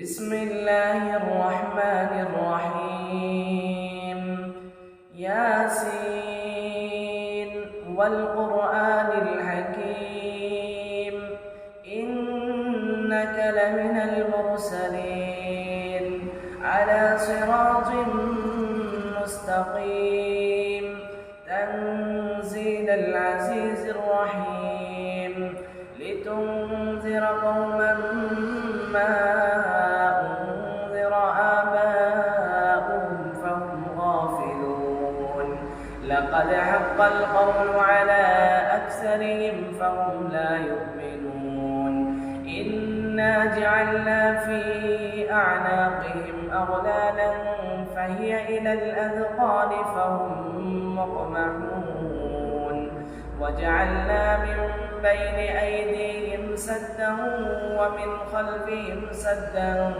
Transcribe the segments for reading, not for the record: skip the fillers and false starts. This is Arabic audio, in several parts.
بسم الله الرحمن الرحيم ياسين والقرآن الحكيم إنك لمن المرسلين على صراط مستقيم تنزيل العزيز الرحيم لتنذر قوما ما لقد حق القول على أكثرهم فهم لا يؤمنون إنا جعلنا في أعناقهم أغلالا فهي إلى الأذقان فهم مقمحون وجعلنا من بين أيديهم سدا ومن خلفهم سدا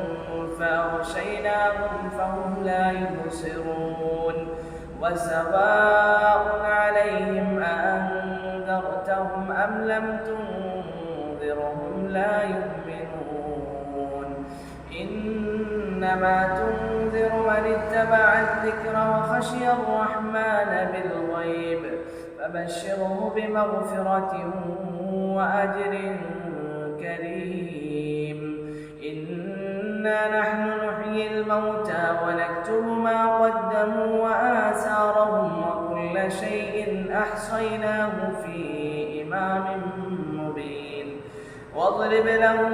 فأغشيناهم فهم لا يبصرون وسواء عليهم أأنذرتهم أم لم تنذرهم لا يؤمنون إنما تنذر من اتبع الذكر وخشي الرحمن بالغيب فبشره بمغفرة وأجر كريم إنا نحن نحيي الموتى ونكتب ما قدموا وآثارهم وكل شيء أحصيناه في إمام مبين واضرب لهم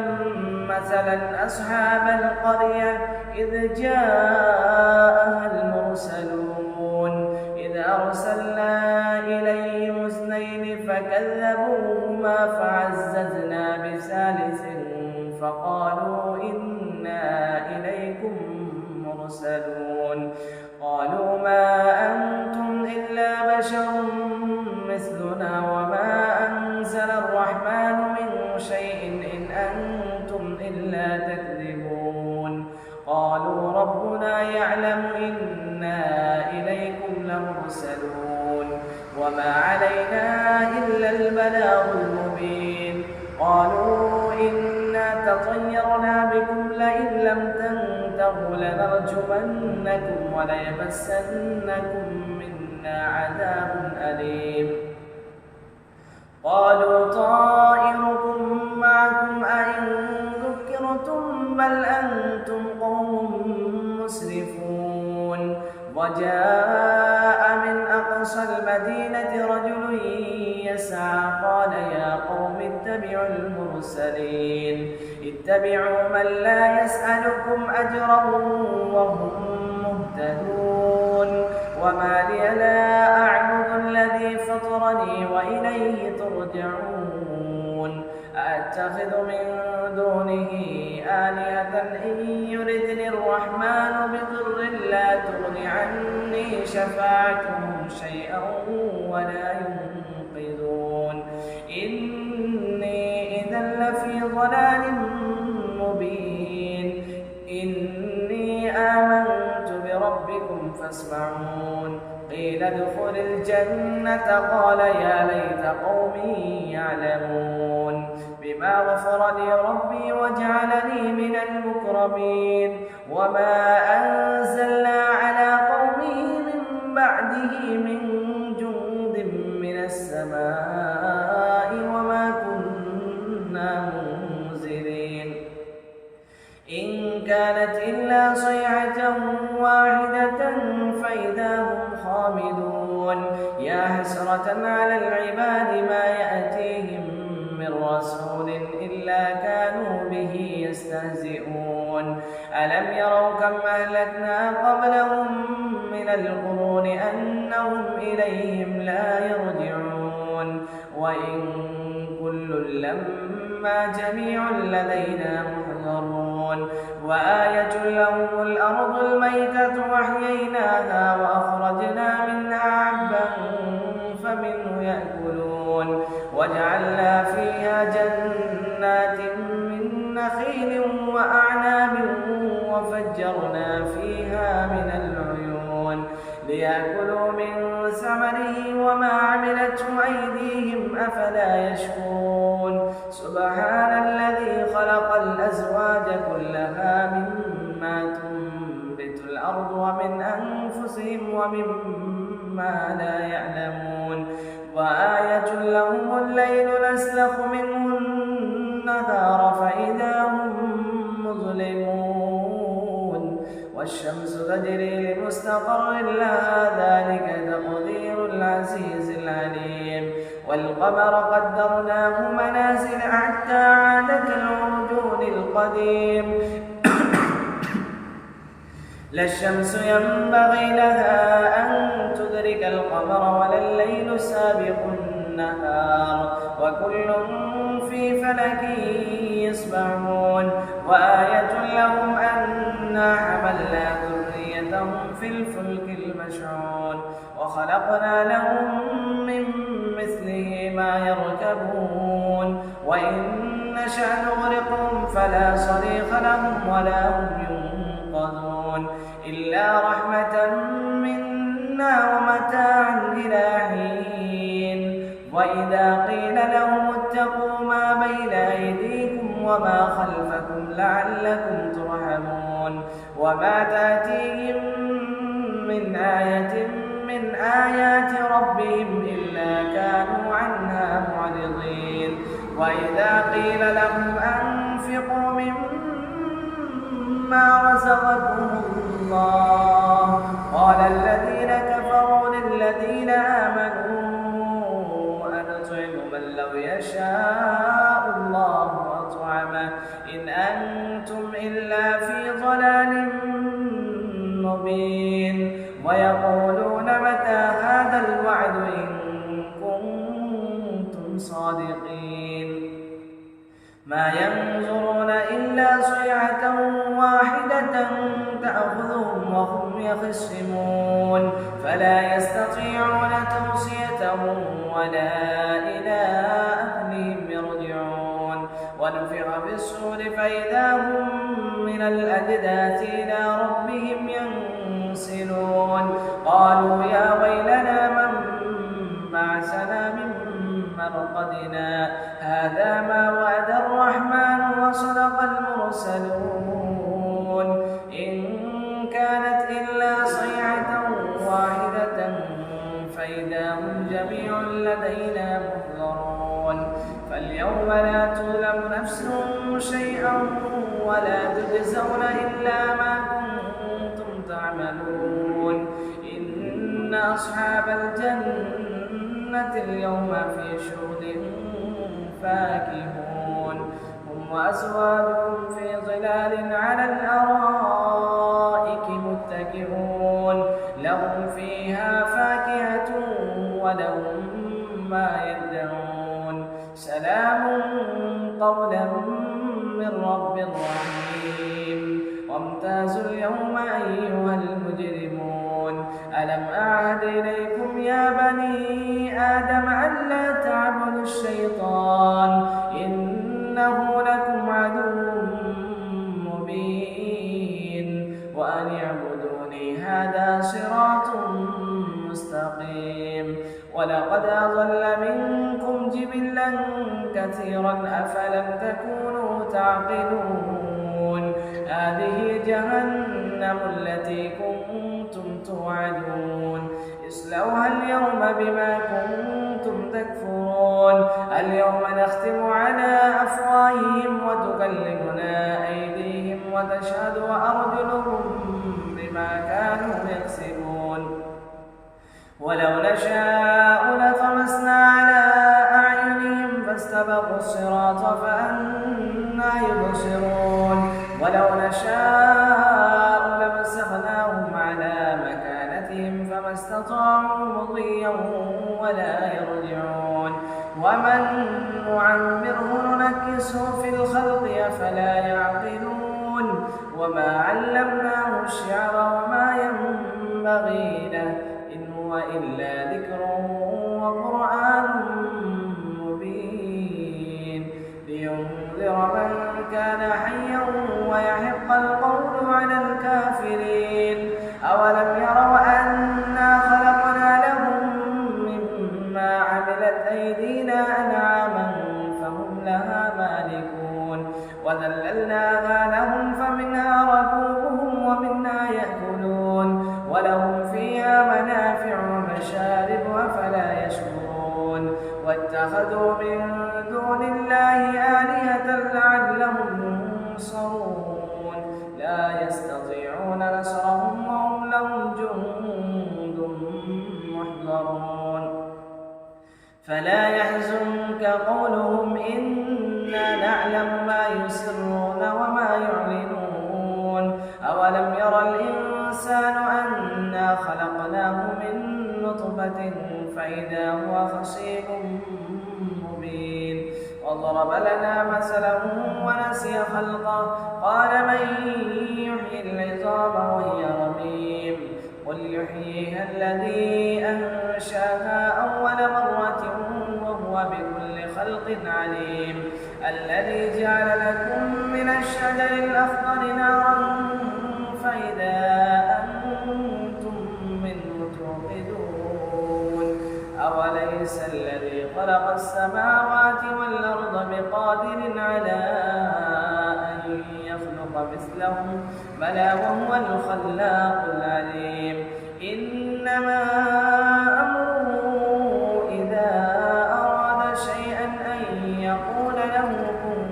مثلا أصحاب القرية إذ جاءها المرسلون إذ أرسلنا إليهم اثنين فكذبوهما فعززنا بثالث فقالوا إنا إليكم مرسلون قالوا ما أنتم إلا بشر مثلنا وما أنزل الرحمن من شيء إن أنتم إلا تكذبون قالوا ربنا يعلم إنا إليكم لمرسلون وما علينا إلا البلاغ المبين قالوا إنا تطيرنا بكم لئن لم تنتهوا لنرجمنكم وليمسنكم منا عذاب أليم قالوا طائركم معكم أئن ذكرتم بل أنتم قوم مسرفون وجاء من أقصى المدينة رجل يسعى قال يا قوم اتبعوا المرسلين اتبعوا من لا يسألكم أجرا وهم مهتدون وما لي لا أعبد الذي فطرني وإليه ترجعون أأتخذ من دونه آلهة إن يردني الرحمن بضر لا تغن عني شفاعتهم شيئا ولا ينقذون إني إذا لفي ضلال مبين إني آمنت بربكم فاسمعون قيل ادخل الجنة قال يا ليت قومي يعلمون بما غفر لي ربي وجعلني من المكرمين وما أنزلنا على قومه من بعده من جند من السماء وما كنا منزلين إن كانت إلا صيحة واحدة فإذا هم خامدون يا حسرة على العباد ما يأتيهم من رسول إلا كانوا به يستهزئون ألم يروا كم أهلكنا قبلهم من القرون أنهم إليهم لا يرجعون وإن كل لما جميع لدينا محضرون وآية لهم الأرض الميتة وأحييناها وأخرجنا منها حبا فمنه يأكلون وجعلنا فيها جنات من نخيل وأعناب وفجرنا فيها من العيون ليأكلوا من ثمره وما عملته أيديهم أفلا يشكرون سبحان الذي خلق الأزواج والأزواج كلها مما تنبت الأرض ومن أنفسهم ومما لا يعلمون وآية لهم الليل نسلخ منه النهار فإذا هم مظلمون والشمس تجري لمستقر لها ذلك تقدير العزيز العليم والقمر قدرناه منازل حتى عاد كالعرجون القديم لا الشمس ينبغي لها أن تدرك القمر ولا الليل سابق النهار وكل في فلك يسبحون وآية لهم أنا حملنا ذريتهم في الفلك المشحون وخلقنا لهم من مثله ما يركبون وإن نشأ نغرقهم فلا صريخ لهم ولا هم ينقذون إلا رحمة منا ومتاعا إلى حين وإذا قيل لهم اتقوا ما بين أيديكم وما خلفكم لعلكم ترحمون وما تأتيهم من آية من آيات ربهم إلا كانوا عنها معرضين وإذا قيل لهم أنفقوا مما رزقكم الله قال الذين كفروا للذين آمنوا أنطعم من لو يشاء الله أطعمه إن أنتم إلا في ضلال مبين ويقولون متى هذا الوعد إن كنتم صادقين ما ينظرون إلا صيحة واحدة تأخذهم وهم يخصمون فلا يستطيعون توصيتهم ولا إلى أهلهم يرجعون ونفخ في الصور فإذا هم من الأجداث إلى ربهم ينسلون قالوا يا ويلنا من بعثنا من مرقدنا هذا ما وعد الرحمن وصدق المرسلون إن كانت إلا صيحة واحدة فإذا هم جميع لدينا محضرون فاليوم لا تظلم نفس شيئا ولا تجزون إلا ما كنتم تعملون إن أصحاب الجنة اليوم في شغل فاكهون هم وأزواجهم في ظلال على الأرائك متكئون لهم فيها فاكهة ولهم ما يدعون سلام قولا من رب رحيم وامتازوا اليوم أيها المجرمون ألم أعهد إليكم يا بني آدم ألا تعبدوا الشيطان إنه لكم عدو مبين وأن اعبدوني هذا صراط مستقيم ولقد أضل منكم جبلا كثيرا أفلم تكونوا تعقلون هذه جهنم التي كنتم توعدون اصلوها اليوم بما كنتم تكفرون اليوم نختم على أفواههم وتكلمنا أيديهم وتشهد أرجلهم بما كانوا يكسبون ولو نشاء لطمسنا على أعينهم فاستبقوا الصراط فأنى يبصرون ولو نشاء لمسخناهم على مكانتهم فما استطاعوا مضيا ولا يرجعون ومن نعمره ننكسه في الخلق أفلا يعقلون وما علمناه الشعر وما ينبغي له إن هو إلا ذكر وقرآن مبين لينذر من كان حيا ويحق القول على الكافرين أولم يروا أنا خلقنا لهم مما عملت أيدينا أنعاما فهم لها مالكون وذللنا أولم ير الإنسان أنا خلقناه من نطفة فإذا هو خصيم مبين وضرب لنا مثلا ونسي خلقه قال من يحيي العظام وهي رميم قل يحييها الذي أنشاها أول مرة وهو بكل خلق عليم الذي جعل لكم من الشجر الأخضر نارا فإذا أنتم منه توقدون أوليس الذي خلق السماوات والأرض بقادر على أن يخلق مثلهم بلى وهو الخلاق العليم إنما أمره إذا أراد شيئا أن يقول له كن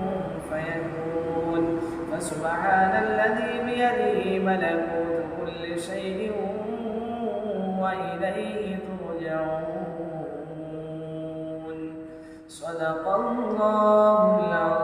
فيكون فسبحان الذي بيده ملكوت كل شيء وإليه ترجعون صدق الله العظيم.